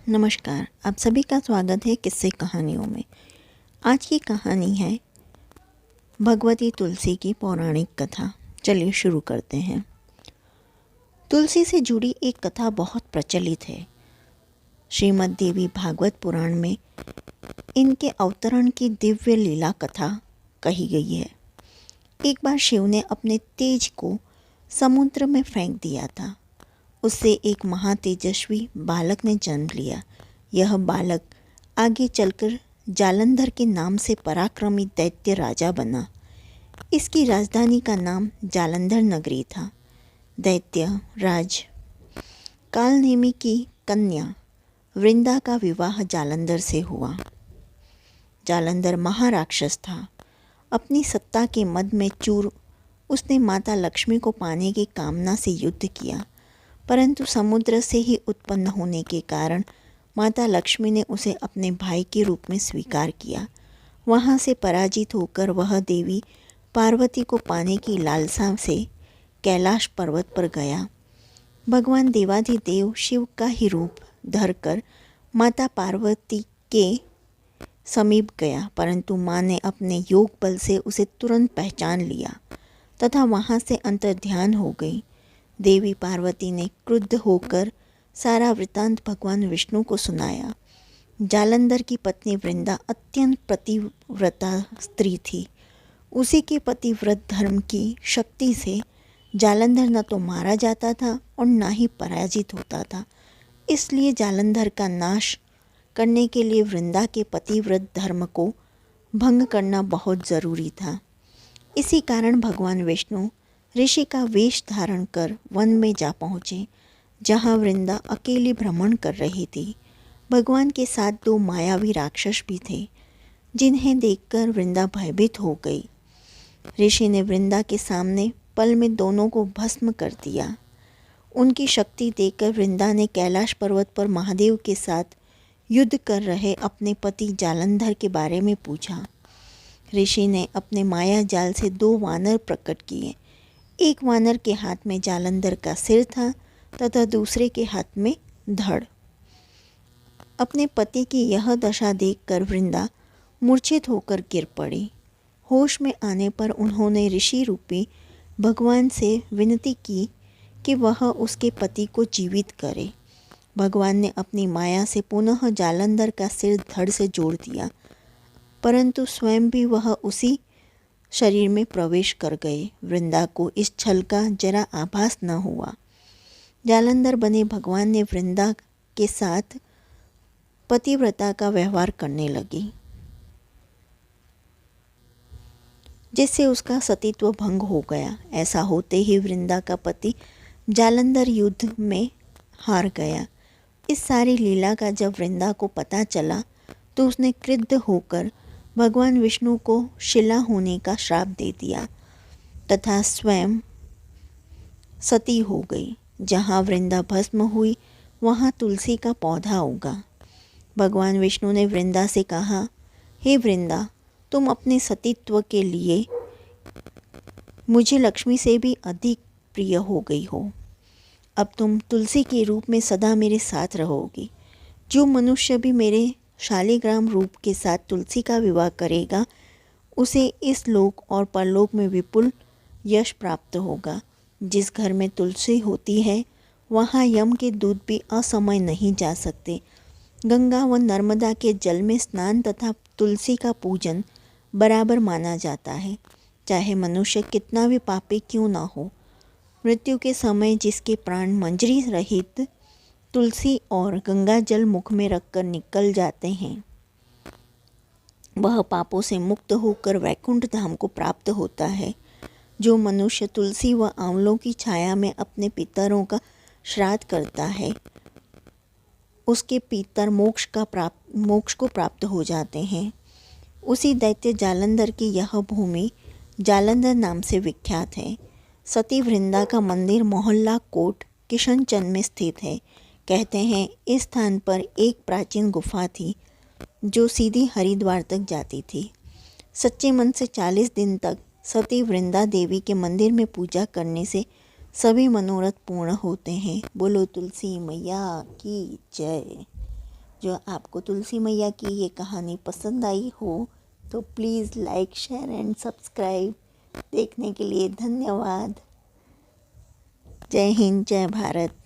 नमस्कार, आप सभी का स्वागत है किस्से कहानियों में। आज की कहानी है भगवती तुलसी की पौराणिक कथा। चलिए शुरू करते हैं। तुलसी से जुड़ी एक कथा बहुत प्रचलित है। श्रीमद् देवी भागवत पुराण में इनके अवतरण की दिव्य लीला कथा कही गई है। एक बार शिव ने अपने तेज को समुद्र में फेंक दिया था। उससे एक महातेजस्वी बालक ने जन्म लिया। यह बालक आगे चलकर जालंधर के नाम से पराक्रमी दैत्य राजा बना। इसकी राजधानी का नाम जालंधर नगरी था। दैत्य राज कालनेमी की कन्या वृंदा का विवाह जालंधर से हुआ। जालंधर महाराक्षस था। अपनी सत्ता के मद में चूर उसने माता लक्ष्मी को पाने की कामना से युद्ध किया, परंतु समुद्र से ही उत्पन्न होने के कारण माता लक्ष्मी ने उसे अपने भाई के रूप में स्वीकार किया। वहाँ से पराजित होकर वह देवी पार्वती को पाने की लालसा से कैलाश पर्वत पर गया। भगवान देवाधिदेव शिव का ही रूप धरकर माता पार्वती के समीप गया, परंतु माँ ने अपने योग बल से उसे तुरंत पहचान लिया तथा वहाँ से अंतर्ध्यान हो गई। देवी पार्वती ने क्रुद्ध होकर सारा वृतांत भगवान विष्णु को सुनाया। जालंधर की पत्नी वृंदा अत्यंत पतिव्रता स्त्री थी। उसी के पतिव्रत धर्म की शक्ति से जालंधर न तो मारा जाता था और न ही पराजित होता था। इसलिए जालंधर का नाश करने के लिए वृंदा के पतिव्रत धर्म को भंग करना बहुत ज़रूरी था। इसी कारण भगवान विष्णु ऋषि का वेश धारण कर वन में जा पहुँचे, जहाँ वृंदा अकेली भ्रमण कर रही थी। भगवान के साथ दो मायावी राक्षस भी थे, जिन्हें देखकर वृंदा भयभीत हो गई। ऋषि ने वृंदा के सामने पल में दोनों को भस्म कर दिया। उनकी शक्ति देखकर वृंदा ने कैलाश पर्वत पर महादेव के साथ युद्ध कर रहे अपने पति जालंधर के बारे में पूछा। ऋषि ने अपने माया जाल से दो वानर प्रकट किए। एक वानर के हाथ में जालंधर का सिर था तथा दूसरे के हाथ में धड़। अपने पति की यह दशा देखकर वृंदा मूर्छित होकर गिर पड़ी। होश में आने पर उन्होंने ऋषि रूपी भगवान से विनती की कि वह उसके पति को जीवित करे। भगवान ने अपनी माया से पुनः जालंधर का सिर धड़ से जोड़ दिया, परंतु स्वयं भी वह उसी शरीर में प्रवेश कर गए। वृंदा को इस छल का जरा आभास न हुआ। जालंधर बने भगवान ने वृंदा के साथ पतिव्रता का व्यवहार करने लगी, जिससे उसका सतीत्व भंग हो गया। ऐसा होते ही वृंदा का पति जालंधर युद्ध में हार गया। इस सारी लीला का जब वृंदा को पता चला तो उसने क्रुद्ध होकर भगवान विष्णु को शिला होने का श्राप दे दिया तथा स्वयं सती हो गई। जहाँ वृंदा भस्म हुई वहाँ तुलसी का पौधा उगा। भगवान विष्णु ने वृंदा से कहा, हे वृंदा, तुम अपने सतीत्व के लिए मुझे लक्ष्मी से भी अधिक प्रिय हो गई हो। अब तुम तुलसी के रूप में सदा मेरे साथ रहोगी। जो मनुष्य भी मेरे शालिग्राम रूप के साथ तुलसी का विवाह करेगा, उसे इस लोक और परलोक में विपुल यश प्राप्त होगा। जिस घर में तुलसी होती है वहाँ यम के दूत भी असमय नहीं जा सकते। गंगा व नर्मदा के जल में स्नान तथा तुलसी का पूजन बराबर माना जाता है, चाहे मनुष्य कितना भी पापी क्यों ना हो। मृत्यु के समय जिसके प्राण मंजरी रहित तुलसी और गंगा जल मुख में रखकर निकल जाते हैं, वह पापों से मुक्त होकर वैकुंठ धाम को प्राप्त होता है। जो मनुष्य तुलसी व आंवलों की छाया में अपने पितरों का श्राद्ध करता है, उसके पितर मोक्ष को प्राप्त हो जाते हैं। उसी दैत्य जालंधर की यह भूमि जालंधर नाम से विख्यात है। सती वृंदा का मंदिर मोहल्ला कोट किशनचंद में स्थित है। कहते हैं इस स्थान पर एक प्राचीन गुफा थी जो सीधी हरिद्वार तक जाती थी। सच्चे मन से 40 दिन तक सती वृंदा देवी के मंदिर में पूजा करने से सभी मनोरथ पूर्ण होते हैं। बोलो तुलसी मैया की जय। जो आपको तुलसी मैया की ये कहानी पसंद आई हो तो please like share and subscribe. देखने के लिए धन्यवाद। जय हिंद, जय भारत।